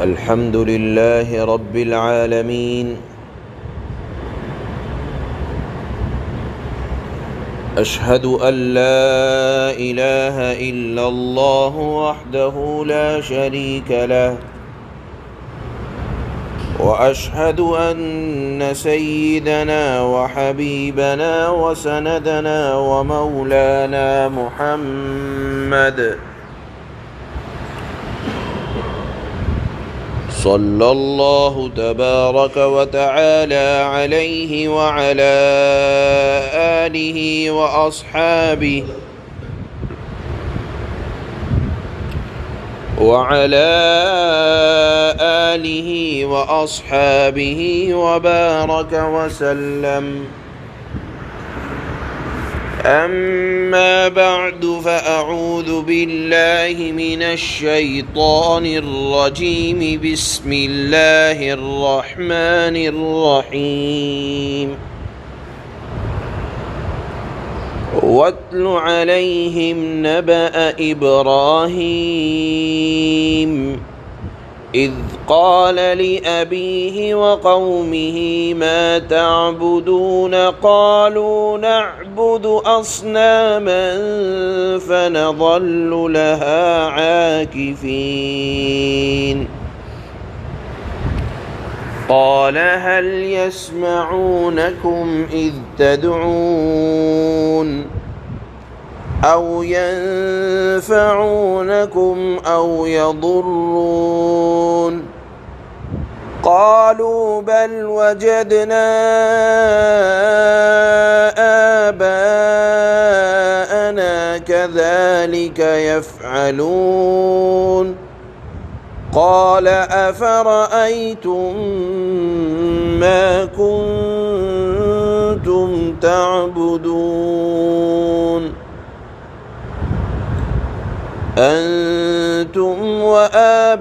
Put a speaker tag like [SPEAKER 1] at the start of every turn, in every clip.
[SPEAKER 1] الحمد لله رب العالمين. أشهد أن لا إله إلا الله وحده لا شريك له، وأشهد أن سيدنا وحبيبنا وسندنا ومولانا محمد صلى الله تبارك وتعالى عليه وعلى آله وأصحابه وبارك وسلم. أما بعد، فأعوذ بالله من الشيطان الرجيم. بسم الله الرحمن الرحيم. واتل عليهم نبأ إبراهيم إذ قال لأبيه وقومه ما تعبدون؟ قالوا نعبد أصناما فنظل لها عاكفين. قال هل يسمعونكم إذ تدعون أو ينفعونكم أو يضرون؟ قالوا بل وجدنا آباءنا كذلك يفعلون. قال أفرأيتم ما كنتم تعبدون أنتم وآباؤكم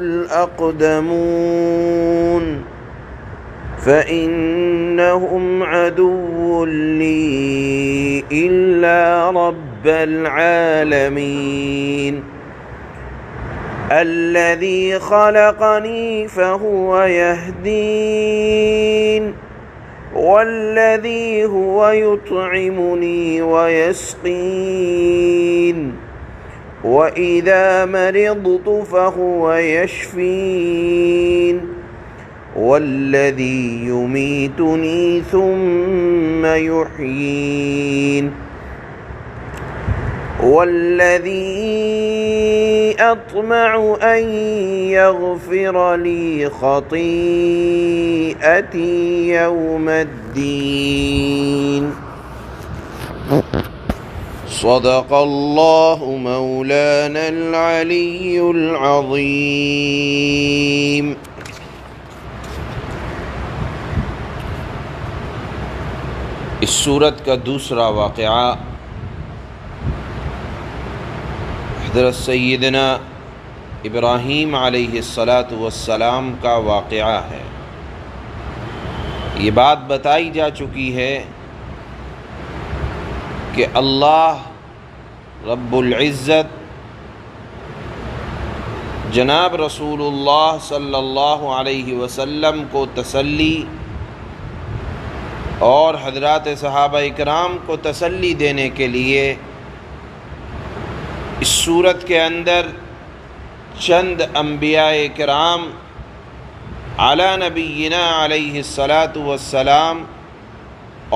[SPEAKER 1] الأقدمون فإنهم عدو لي إلا رب العالمين الذي خلقني فهو يهدين والذي هو يطعمني ويسقين وإذا مرضت فهو يشفين والذي يميتني ثم يحيين والذي أطمع أن يغفر لي خطيئتي يوم الدين. صدق الله مولانا العلي العظيم. اس سورت کا دوسرا واقعہ حضرت سیدنا ابراہیم علیہ السلام کا واقعہ ہے۔ یہ بات بتائی جا چکی ہے کہ اللہ رب العزت جناب رسول اللہ صلی اللہ علیہ وسلم کو تسلی اور حضرات صحابہ اکرام کو تسلی دینے کے لیے اس صورت کے اندر چند انبیاء کرام علی نبینا علیہ السلام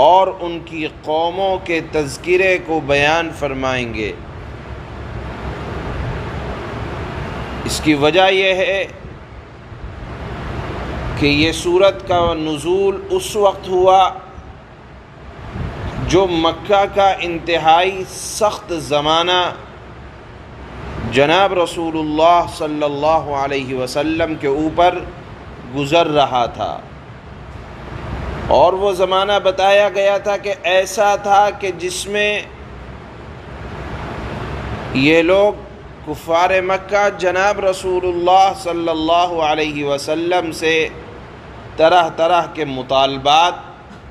[SPEAKER 1] اور ان کی قوموں کے تذکرے کو بیان فرمائیں گے۔ اس کی وجہ یہ ہے کہ یہ سورت کا نزول اس وقت ہوا جو مکہ کا انتہائی سخت زمانہ جناب رسول اللہ صلی اللہ علیہ وسلم کے اوپر گزر رہا تھا، اور وہ زمانہ بتایا گیا تھا کہ ایسا تھا کہ جس میں یہ لوگ کفار مکہ جناب رسول اللہ صلی اللہ علیہ وسلم سے طرح طرح کے مطالبات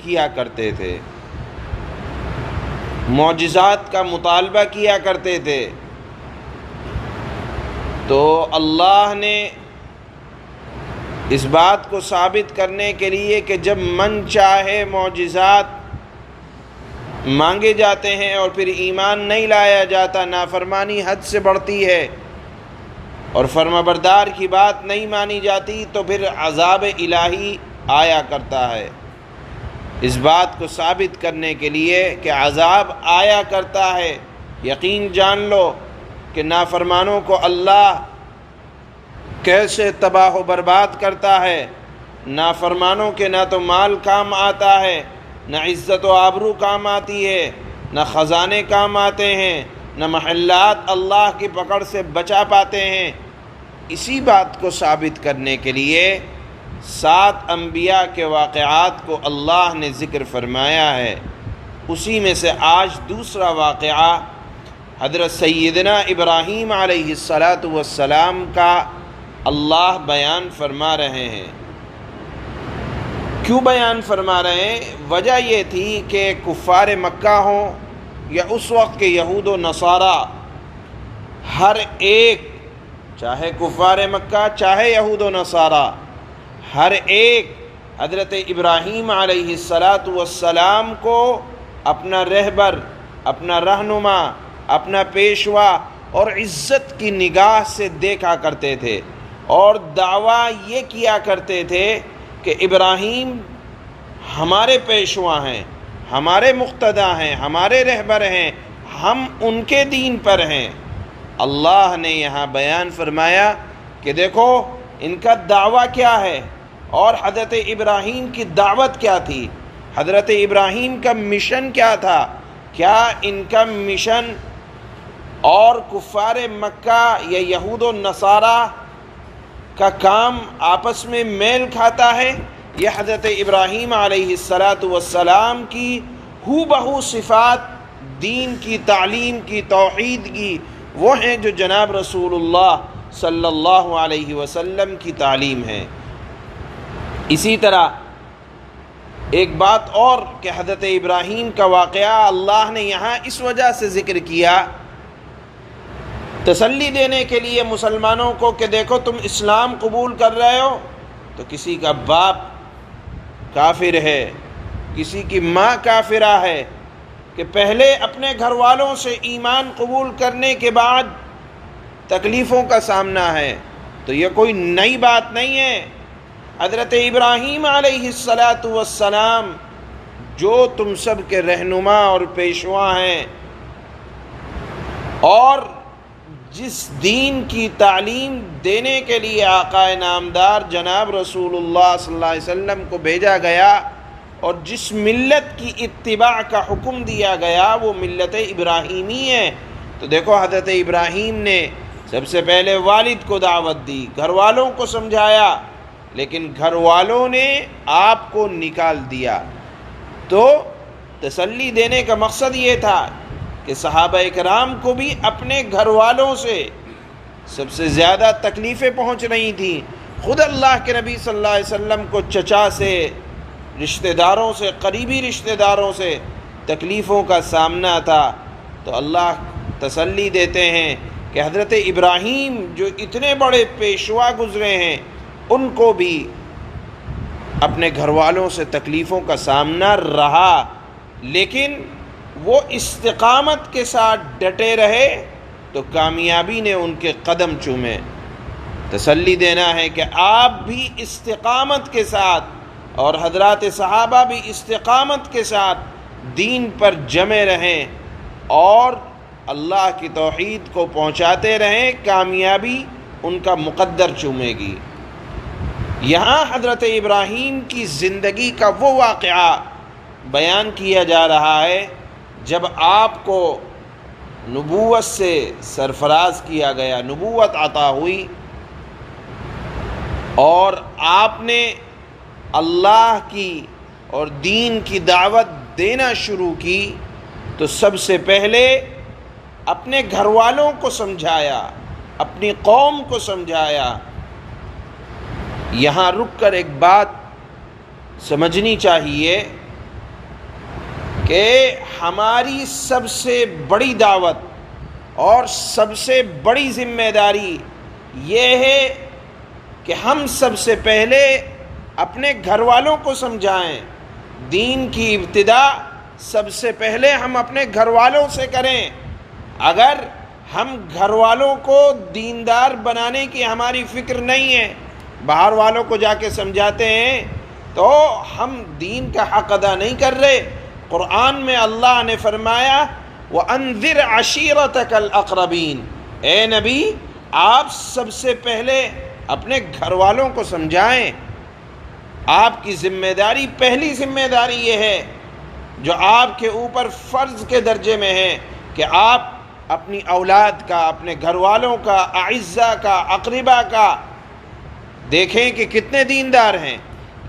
[SPEAKER 1] کیا کرتے تھے، معجزات کا مطالبہ کیا کرتے تھے، تو اللہ نے اس بات کو ثابت کرنے کے لیے کہ جب من چاہے معجزات مانگے جاتے ہیں اور پھر ایمان نہیں لایا جاتا، نافرمانی حد سے بڑھتی ہے اور فرما بردار کی بات نہیں مانی جاتی، تو پھر عذاب الہی آیا کرتا ہے۔ اس بات کو ثابت کرنے کے لیے کہ عذاب آیا کرتا ہے، یقین جان لو کہ نافرمانوں کو اللہ کیسے تباہ و برباد کرتا ہے۔ نافرمانوں کے نہ تو مال کام آتا ہے، نہ عزت و آبرو کام آتی ہے، نہ خزانے کام آتے ہیں، نہ محلات اللہ کی پکڑ سے بچا پاتے ہیں۔ اسی بات کو ثابت کرنے کے لیے 7 انبیاء کے واقعات کو اللہ نے ذکر فرمایا ہے۔ اسی میں سے آج دوسرا واقعہ حضرت سیدنا ابراہیم علیہ السلام کا اللہ بیان فرما رہے ہیں۔ کیوں بیان فرما رہے ہیں؟ وجہ یہ تھی کہ کفار مکہ ہوں یا اس وقت کے یہود و نصارہ، ہر ایک، چاہے کفار مکہ چاہے یہود و نصارہ، ہر ایک حضرت ابراہیم علیہ السلام کو اپنا رہبر، اپنا رہنما، اپنا پیشوا اور عزت کی نگاہ سے دیکھا کرتے تھے، اور دعویٰ یہ کیا کرتے تھے کہ ابراہیم ہمارے پیشوا ہیں، ہمارے مقتدی ہیں، ہمارے رہبر ہیں، ہم ان کے دین پر ہیں۔ اللہ نے یہاں بیان فرمایا کہ دیکھو ان کا دعویٰ کیا ہے اور حضرت ابراہیم کی دعوت کیا تھی، حضرت ابراہیم کا مشن کیا تھا۔ کیا ان کا مشن اور کفار مکہ یا یہود و نصارہ کا کام آپس میں میل کھاتا ہے؟ یہ حضرت ابراہیم علیہ السلام کی ہو بہو صفات، دین کی، تعلیم کی، توحید کی، وہ ہیں جو جناب رسول اللہ صلی اللہ علیہ وسلم کی تعلیم ہے۔ اسی طرح ایک بات اور کہ حضرت ابراہیم کا واقعہ اللہ نے یہاں اس وجہ سے ذکر کیا، تسلی دینے کے لیے مسلمانوں کو کہ دیکھو تم اسلام قبول کر رہے ہو تو کسی کا باپ کافر ہے، کسی کی ماں کافرہ ہے، کہ پہلے اپنے گھر والوں سے ایمان قبول کرنے کے بعد تکلیفوں کا سامنا ہے، تو یہ کوئی نئی بات نہیں ہے۔ حضرت ابراہیم علیہ السلام جو تم سب کے رہنما اور پیشوا ہیں، اور جس دین کی تعلیم دینے کے لیے آقا نامدار جناب رسول اللہ صلی اللہ علیہ وسلم کو بھیجا گیا اور جس ملت کی اتباع کا حکم دیا گیا، وہ ملت ابراہیمی ہے۔ تو دیکھو حضرت ابراہیم نے سب سے پہلے والد کو دعوت دی، گھر والوں کو سمجھایا، لیکن گھر والوں نے آپ کو نکال دیا۔ تو تسلی دینے کا مقصد یہ تھا کہ صحابہ کرام کو بھی اپنے گھر والوں سے سب سے زیادہ تکلیفیں پہنچ رہی تھیں۔ خود اللہ کے نبی صلی اللہ علیہ وسلم کو چچا سے، رشتہ داروں سے، قریبی رشتہ داروں سے تکلیفوں کا سامنا تھا۔ تو اللہ تسلی دیتے ہیں کہ حضرت ابراہیم جو اتنے بڑے پیشوا گزرے ہیں، ان کو بھی اپنے گھر والوں سے تکلیفوں کا سامنا رہا، لیکن وہ استقامت کے ساتھ ڈٹے رہے تو کامیابی نے ان کے قدم چومے۔ تسلی دینا ہے کہ آپ بھی استقامت کے ساتھ اور حضرات صحابہ بھی استقامت کے ساتھ دین پر جمے رہیں اور اللہ کی توحید کو پہنچاتے رہیں، کامیابی ان کا مقدر چومے گی۔ یہاں حضرت ابراہیم کی زندگی کا وہ واقعہ بیان کیا جا رہا ہے جب آپ کو نبوت سے سرفراز کیا گیا، نبوت عطا ہوئی اور آپ نے اللہ کی اور دین کی دعوت دینا شروع کی، تو سب سے پہلے اپنے گھر والوں کو سمجھایا، اپنی قوم کو سمجھایا۔ یہاں رک کر ایک بات سمجھنی چاہیے کہ ہماری سب سے بڑی دعوت اور سب سے بڑی ذمہ داری یہ ہے کہ ہم سب سے پہلے اپنے گھر والوں کو سمجھائیں. دین کی ابتدا سب سے پہلے ہم اپنے گھر والوں سے کریں. اگر ہم گھر والوں کو دیندار بنانے کی ہماری فکر نہیں ہے، باہر والوں کو جا کے سمجھاتے ہیں، تو ہم دین کا حق ادا نہیں کر رہے. قرآن میں اللہ نے فرمایا وَأَنذِرْ عَشِيرَتَكَ الْأَقْرَبِينَ، اے نبی آپ سب سے پہلے اپنے گھر والوں کو سمجھائیں. آپ کی ذمہ داری، پہلی ذمہ داری یہ ہے جو آپ کے اوپر فرض کے درجے میں ہے کہ آپ اپنی اولاد کا، اپنے گھر والوں کا، اعزاء کا، اقربا کا دیکھیں کہ کتنے دیندار ہیں.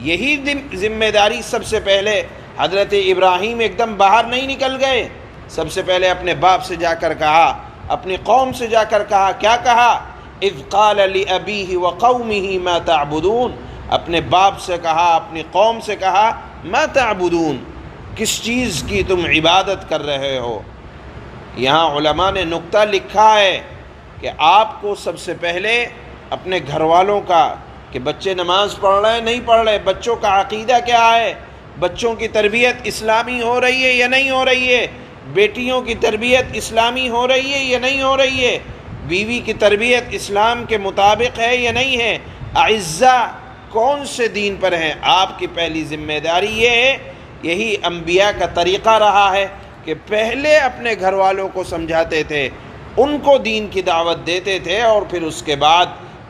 [SPEAKER 1] یہی ذمہ داری سب سے پہلے حضرت ابراہیم ایک دم باہر نہیں نکل گئے، سب سے پہلے اپنے باپ سے جا کر کہا، اپنی قوم سے جا کر کہا. کیا کہا؟ اذ قال لأبیہ وقومہ ما تعبدون، اپنے باپ سے کہا، اپنی قوم سے کہا ما تعبدون، کس چیز کی تم عبادت کر رہے ہو. یہاں علماء نے نقطہ لکھا ہے کہ آپ کو سب سے پہلے اپنے گھر والوں کا، کہ بچے نماز پڑھ رہے ہیں نہیں پڑھ رہے، بچوں کا عقیدہ کیا ہے، بچوں کی تربیت اسلامی ہو رہی ہے یا نہیں ہو رہی ہے، بیٹیوں کی تربیت اسلامی ہو رہی ہے یا نہیں ہو رہی ہے، بیوی کی تربیت اسلام کے مطابق ہے یا نہیں ہے، اعزاء کون سے دین پر ہیں. آپ کی پہلی ذمہ داری یہ ہے. یہی انبیاء کا طریقہ رہا ہے کہ پہلے اپنے گھر والوں کو سمجھاتے تھے، ان کو دین کی دعوت دیتے تھے، اور پھر اس کے بعد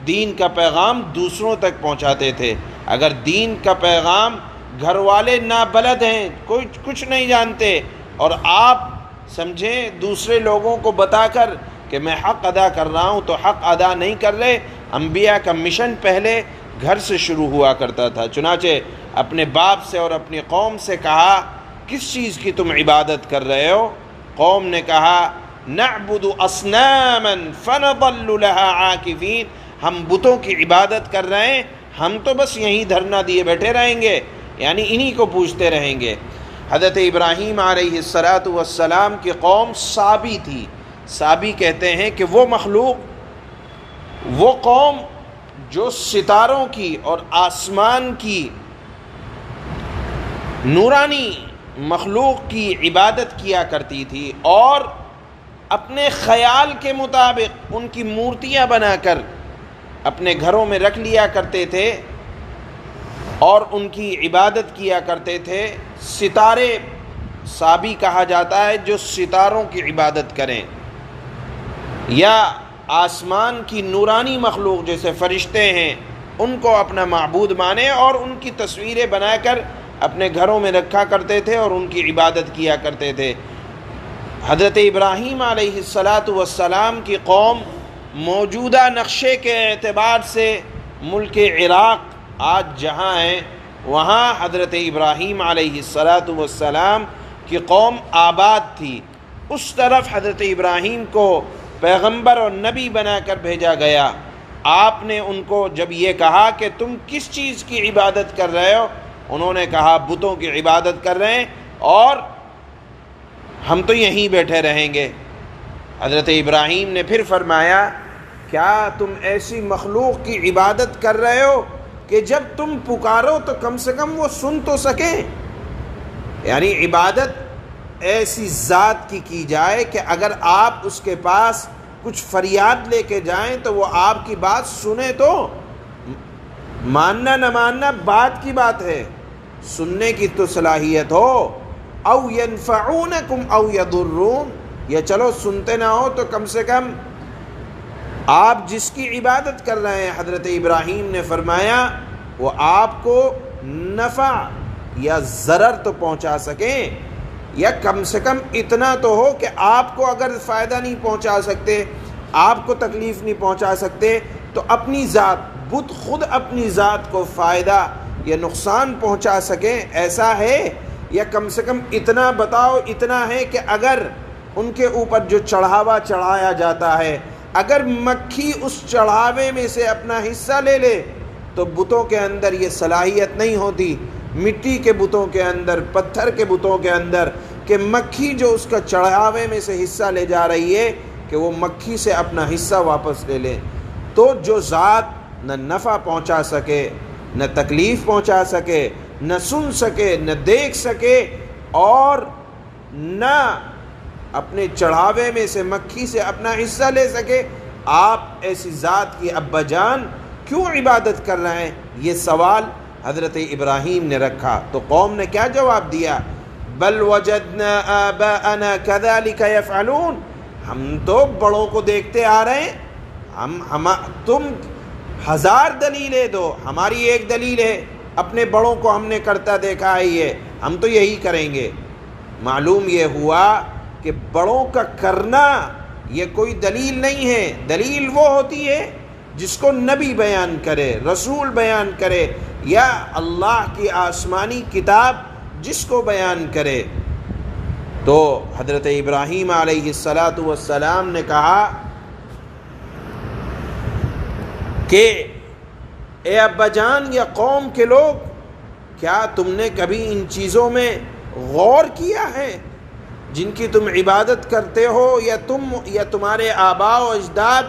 [SPEAKER 1] دین کا پیغام دوسروں تک پہنچاتے تھے. اگر دین کا پیغام گھر والے نابلد ہیں، کوئی کچھ نہیں جانتے، اور آپ سمجھیں دوسرے لوگوں کو بتا کر کہ میں حق ادا کر رہا ہوں، تو حق ادا نہیں کر رہے. انبیاء کا مشن پہلے گھر سے شروع ہوا کرتا تھا. چنانچہ اپنے باپ سے اور اپنی قوم سے کہا کس چیز کی تم عبادت کر رہے ہو. قوم نے کہا نعبد اصناما فنظل لها عاکفین، ہم بتوں کی عبادت کر رہے ہیں، ہم تو بس یہیں دھرنا دیے بیٹھے رہیں گے، یعنی انہی کو پوچھتے رہیں گے. حضرت ابراہیم علیہ السلام کی قوم صابی تھی. صابی کہتے ہیں کہ وہ مخلوق، وہ قوم جو ستاروں کی اور آسمان کی نورانی مخلوق کی عبادت کیا کرتی تھی، اور اپنے خیال کے مطابق ان کی مورتیاں بنا کر اپنے گھروں میں رکھ لیا کرتے تھے اور ان کی عبادت کیا کرتے تھے. ستارے صابی کہا جاتا ہے جو ستاروں کی عبادت کریں، یا آسمان کی نورانی مخلوق جیسے فرشتے ہیں ان کو اپنا معبود مانے اور ان کی تصویریں بنا کر اپنے گھروں میں رکھا کرتے تھے اور ان کی عبادت کیا کرتے تھے. حضرت ابراہیم علیہ السلام کی قوم موجودہ نقشے کے اعتبار سے ملک عراق آج جہاں ہیں، وہاں حضرت ابراہیم علیہ السلام کی قوم آباد تھی. اس طرف حضرت ابراہیم کو پیغمبر اور نبی بنا کر بھیجا گیا. آپ نے ان کو جب یہ کہا کہ تم کس چیز کی عبادت کر رہے ہو، انہوں نے کہا بتوں کی عبادت کر رہے ہیں اور ہم تو یہیں بیٹھے رہیں گے. حضرت ابراہیم نے پھر فرمایا کیا تم ایسی مخلوق کی عبادت کر رہے ہو کہ جب تم پکارو تو کم سے کم وہ سن تو سکیں. یعنی عبادت ایسی ذات کی جائے کہ اگر آپ اس کے پاس کچھ فریاد لے کے جائیں تو وہ آپ کی بات سنے. تو ماننا نہ ماننا بات کی بات ہے، سننے کی تو صلاحیت ہو. او ینفعونکم او یضرون، یا چلو سنتے نہ ہو تو کم سے کم آپ جس کی عبادت کر رہے ہیں، حضرت ابراہیم نے فرمایا وہ آپ کو نفع یا ضرر تو پہنچا سکیں، یا کم سے کم اتنا تو ہو کہ آپ کو اگر فائدہ نہیں پہنچا سکتے، آپ کو تکلیف نہیں پہنچا سکتے، تو اپنی ذات، بت خود اپنی ذات کو فائدہ یا نقصان پہنچا سکیں، ایسا ہے. یا کم سے کم اتنا بتاؤ، اتنا ہے کہ اگر ان کے اوپر جو چڑھاوا چڑھایا جاتا ہے، اگر مکھی اس چڑھاوے میں سے اپنا حصہ لے لے تو بتوں کے اندر یہ صلاحیت نہیں ہوتی، مٹی کے بتوں کے اندر، پتھر کے بتوں کے اندر، کہ مکھی جو اس کا چڑھاوے میں سے حصہ لے جا رہی ہے کہ وہ مکھی سے اپنا حصہ واپس لے لے. تو جو ذات نہ نفع پہنچا سکے، نہ تکلیف پہنچا سکے، نہ سن سکے، نہ دیکھ سکے، اور نہ اپنے چڑھاوے میں سے مکھی سے اپنا حصہ لے سکے، آپ ایسی ذات کی ابا جان کیوں عبادت کر رہے ہیں؟ یہ سوال حضرت ابراہیم نے رکھا تو قوم نے کیا جواب دیا؟ بل وجدنا آباءنا كذلك يفعلون، ہم تو بڑوں کو دیکھتے آ رہے ہیں، تم 1000 دلیلیں دو، ہماری ایک دلیل ہے، اپنے بڑوں کو ہم نے کرتا دیکھا ہے، یہ ہم تو یہی کریں گے۔ معلوم یہ ہوا کہ بڑوں کا کرنا یہ کوئی دلیل نہیں ہے، دلیل وہ ہوتی ہے جس کو نبی بیان کرے، رسول بیان کرے، یا اللہ کی آسمانی کتاب جس کو بیان کرے۔ تو حضرت ابراہیم علیہ السلام نے کہا کہ اے ابا جان یا قوم کے لوگ، کیا تم نے کبھی ان چیزوں میں غور کیا ہے جن کی تم عبادت کرتے ہو، یا تمہارے آباء و اجداد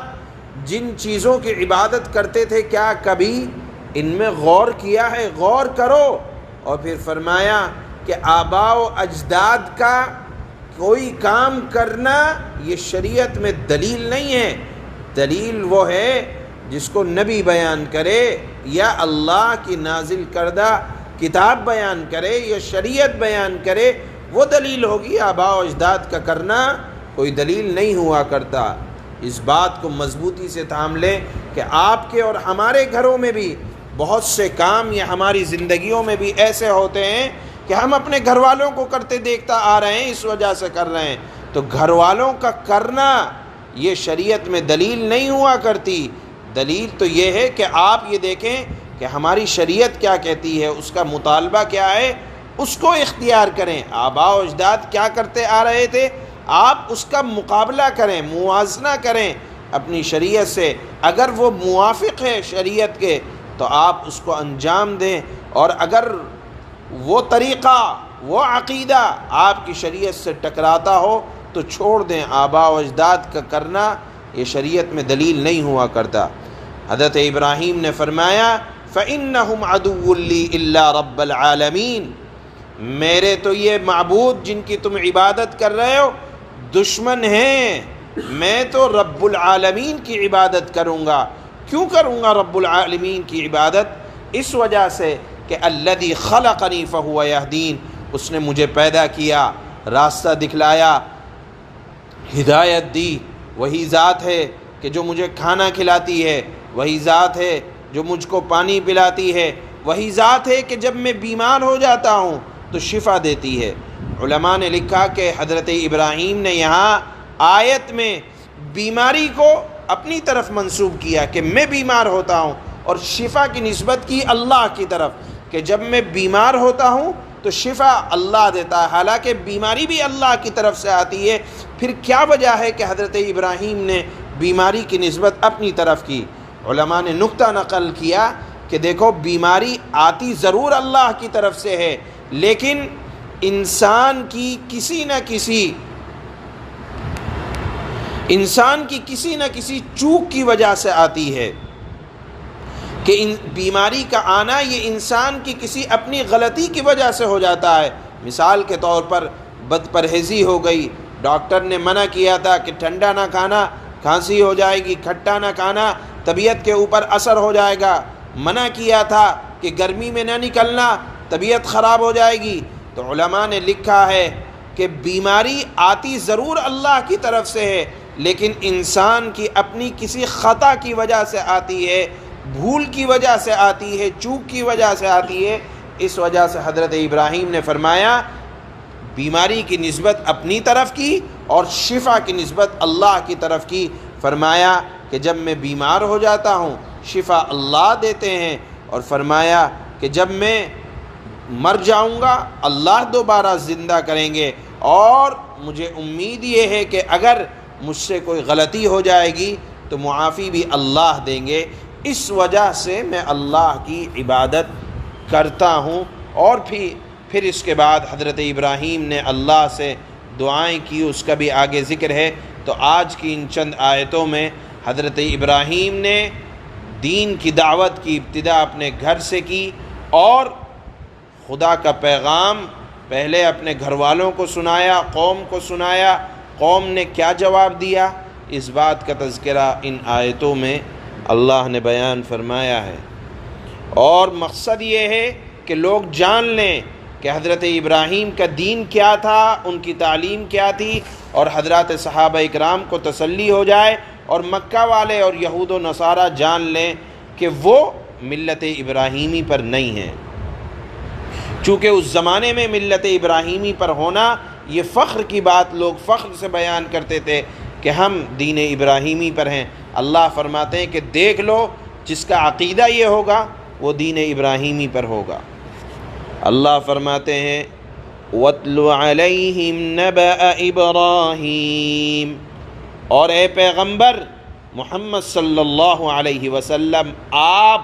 [SPEAKER 1] جن چیزوں کی عبادت کرتے تھے، کیا کبھی ان میں غور کیا ہے؟ غور کرو۔ اور پھر فرمایا کہ آباء و اجداد کا کوئی کام کرنا یہ شریعت میں دلیل نہیں ہے، دلیل وہ ہے جس کو نبی بیان کرے، یا اللہ کی نازل کردہ کتاب بیان کرے، یا شریعت بیان کرے، وہ دلیل ہوگی۔ آباء و اجداد کا کرنا کوئی دلیل نہیں ہوا کرتا۔ اس بات کو مضبوطی سے تھام لیں کہ آپ کے اور ہمارے گھروں میں بھی بہت سے کام یا ہماری زندگیوں میں بھی ایسے ہوتے ہیں کہ ہم اپنے گھر والوں کو کرتے دیکھتا آ رہے ہیں، اس وجہ سے کر رہے ہیں۔ تو گھر والوں کا کرنا یہ شریعت میں دلیل نہیں ہوا کرتی، دلیل تو یہ ہے کہ آپ یہ دیکھیں کہ ہماری شریعت کیا کہتی ہے، اس کا مطالبہ کیا ہے، اس کو اختیار کریں۔ آباء و اجداد کیا کرتے آ رہے تھے، آپ اس کا مقابلہ کریں، موازنہ کریں اپنی شریعت سے، اگر وہ موافق ہے شریعت کے تو آپ اس کو انجام دیں، اور اگر وہ طریقہ، وہ عقیدہ آپ کی شریعت سے ٹکراتا ہو تو چھوڑ دیں۔ آباء و اجداد کا کرنا یہ شریعت میں دلیل نہیں ہوا کرتا۔ حضرت ابراہیم نے فرمایا فَإِنَّهُمْ عَدُوٌّ لِّي إِلَّا رَبَّ الْعَالَمِينَ، میرے تو یہ معبود جن کی تم عبادت کر رہے ہو دشمن ہیں، میں تو رب العالمین کی عبادت کروں گا۔ کیوں کروں گا رب العالمین کی عبادت؟ اس وجہ سے کہ الذی خلقنی فہو یہدین، اس نے مجھے پیدا کیا، راستہ دکھلایا، ہدایت دی، وہی ذات ہے کہ جو مجھے کھانا کھلاتی ہے، وہی ذات ہے جو مجھ کو پانی پلاتی ہے، وہی ذات ہے کہ جب میں بیمار ہو جاتا ہوں تو شفا دیتی ہے۔ علماء نے لکھا کہ حضرت ابراہیم نے یہاں آیت میں بیماری کو اپنی طرف منسوب کیا کہ میں بیمار ہوتا ہوں، اور شفا کی نسبت کی اللہ کی طرف کہ جب میں بیمار ہوتا ہوں تو شفا اللہ دیتا ہے، حالانکہ بیماری بھی اللہ کی طرف سے آتی ہے۔ پھر کیا وجہ ہے کہ حضرت ابراہیم نے بیماری کی نسبت اپنی طرف کی؟ علماء نے نقطہ نقل کیا کہ دیکھو، بیماری آتی ضرور اللہ کی طرف سے ہے، لیکن انسان کی کسی نہ کسی چوک کی وجہ سے آتی ہے، کہ بیماری کا آنا یہ انسان کی کسی اپنی غلطی کی وجہ سے ہو جاتا ہے۔ مثال کے طور پر بد پرہیزی ہو گئی، ڈاکٹر نے منع کیا تھا کہ ٹھنڈا نہ کھانا، کھانسی ہو جائے گی، کھٹا نہ کھانا، طبیعت کے اوپر اثر ہو جائے گا، منع کیا تھا کہ گرمی میں نہ نکلنا، طبیعت خراب ہو جائے گی۔ تو علماء نے لکھا ہے کہ بیماری آتی ضرور اللہ کی طرف سے ہے، لیکن انسان کی اپنی کسی خطا کی وجہ سے آتی ہے، بھول کی وجہ سے آتی ہے، چوک کی وجہ سے آتی ہے۔ اس وجہ سے حضرت ابراہیم نے فرمایا بیماری کی نسبت اپنی طرف کی اور شفا کی نسبت اللہ کی طرف کی۔ فرمایا کہ جب میں بیمار ہو جاتا ہوں شفا اللہ دیتے ہیں، اور فرمایا کہ جب میں مر جاؤں گا اللہ دوبارہ زندہ کریں گے، اور مجھے امید یہ ہے کہ اگر مجھ سے کوئی غلطی ہو جائے گی تو معافی بھی اللہ دیں گے۔ اس وجہ سے میں اللہ کی عبادت کرتا ہوں۔ اور پھر اس کے بعد حضرت ابراہیم نے اللہ سے دعائیں کی، اس کا بھی آگے ذکر ہے۔ تو آج کی ان چند آیتوں میں حضرت ابراہیم نے دین کی دعوت کی ابتدا اپنے گھر سے کی، اور خدا کا پیغام پہلے اپنے گھر والوں کو سنایا، قوم کو سنایا۔ قوم نے کیا جواب دیا، اس بات کا تذکرہ ان آیتوں میں اللہ نے بیان فرمایا ہے۔ اور مقصد یہ ہے کہ لوگ جان لیں کہ حضرت ابراہیم کا دین کیا تھا، ان کی تعلیم کیا تھی، اور حضرات صحابہ اکرام کو تسلی ہو جائے، اور مکہ والے اور یہود و نصارہ جان لیں کہ وہ ملت ابراہیمی پر نہیں ہیں۔ چونکہ اس زمانے میں ملت ابراہیمی پر ہونا یہ فخر کی بات، لوگ فخر سے بیان کرتے تھے کہ ہم دین ابراہیمی پر ہیں۔ اللہ فرماتے ہیں کہ دیکھ لو، جس کا عقیدہ یہ ہوگا وہ دین ابراہیمی پر ہوگا۔ اللہ فرماتے ہیں وَاتْلُ عَلَيْهِمْ نَبَأَ إِبْرَاهِيمَ، اور اے پیغمبر محمد صلی اللہ علیہ وسلم آپ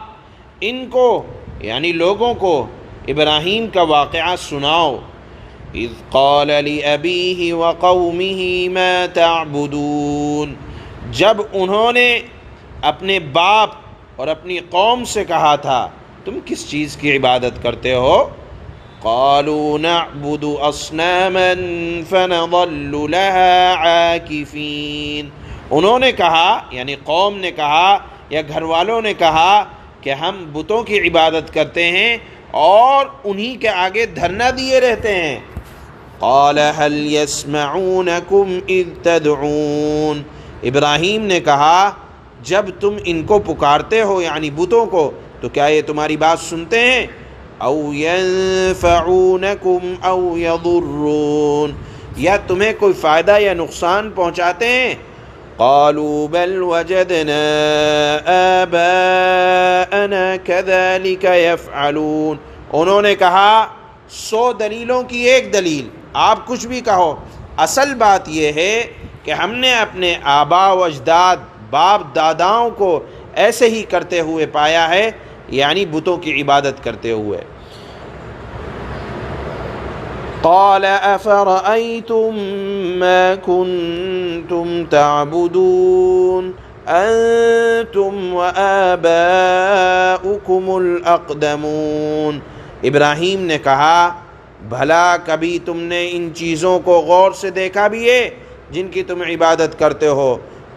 [SPEAKER 1] ان کو یعنی لوگوں کو ابراہیم کا واقعہ سناؤ۔ اِذْ قَالَ لِأَبِيهِ وَقَوْمِهِ مَا تَعْبُدُونَ، جب انہوں نے اپنے باپ اور اپنی قوم سے کہا تھا تم کس چیز کی عبادت کرتے ہو؟ قَالُوا نَعْبُدُ أَصْنَامًا فَنَظَلُّ لَهَا عَاكِفِينَ، انہوں نے کہا یعنی قوم نے کہا یا گھر والوں نے کہا کہ ہم بتوں کی عبادت کرتے ہیں اور انہی کے آگے دھرنا دیے رہتے ہیں۔ قال هل يسمعونكم اذ تدعون، ابراہیم نے کہا جب تم ان کو پکارتے ہو یعنی بتوں کو تو کیا یہ تمہاری بات سنتے ہیں؟ او ينفعونكم او يضرون، یا تمہیں کوئی فائدہ یا نقصان پہنچاتے ہیں؟ قالوا بل وجدنا آباءنا كذلك يفعلون، انہوں نے کہا 100 دلیلوں کی ایک دلیل، آپ کچھ بھی کہو، اصل بات یہ ہے کہ ہم نے اپنے آباء و اجداد باپ داداؤں کو ایسے ہی کرتے ہوئے پایا ہے، یعنی بتوں کی عبادت کرتے ہوئے۔ قال افرأيتم ما كنتم تعبدون انتم وآباؤكم الاقدمون، ابراہیم نے کہا بھلا کبھی تم نے ان چیزوں کو غور سے دیکھا بھی ہے جن کی تم عبادت کرتے ہو؟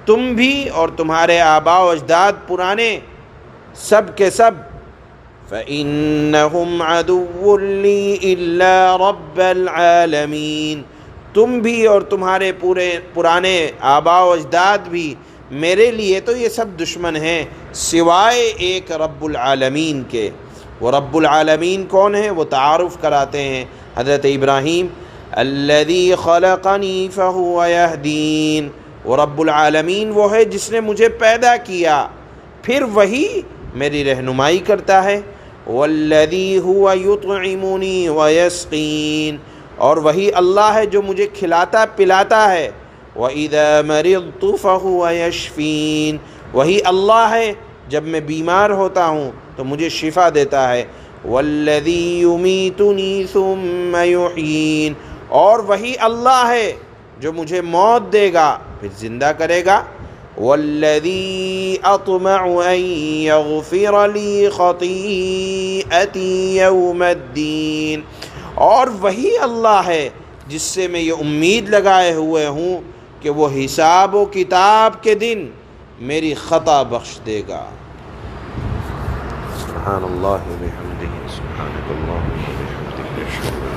[SPEAKER 1] تم بھی اور تمہارے آباء و اجداد پرانے سب کے سب۔ فَإِنَّهُمْ عَدُوٌّ لِّي إِلَّا رَبَّ الْعَالَمِينَ، تم بھی اور تمہارے پرانے آباء و اجداد بھی میرے لیے تو یہ سب دشمن ہیں سوائے ایک رب العالمین کے۔ وہ رب العالمین کون ہیں؟ وہ تعارف کراتے ہیں حضرت ابراہیم، الذی خلقنی فہو یہدین، وہ رب العالمین وہ ہے جس نے مجھے پیدا کیا پھر وہی میری رہنمائی کرتا ہے۔ والذی هو یطعمنی ویسقین، اور وہی اللہ ہے جو مجھے کھلاتا پلاتا ہے۔ وَإِذَا مَرِضْتُ فَهُوَ يَشْفِينِ، وہی اللہ ہے جب میں بیمار ہوتا ہوں تو مجھے شفا دیتا ہے۔ وَالَّذِي يُمِيتُنِي ثُمَّ يُحْيِينِ، اور وہی اللہ ہے جو مجھے موت دے گا پھر زندہ کرے گا۔ وَالَّذِي أَطْمَعُ أَن يَغْفِرَ لِي خَطِيئَتِي يَوْمَ الدِّينِ، اور وہی اللہ ہے جس سے میں یہ امید لگائے ہوئے ہوں کہ وہ حساب و کتاب کے دن میری خطا بخش دے گا۔ سبحان اللہ و بحمدہ، سبحانک اللہم و بحمدک۔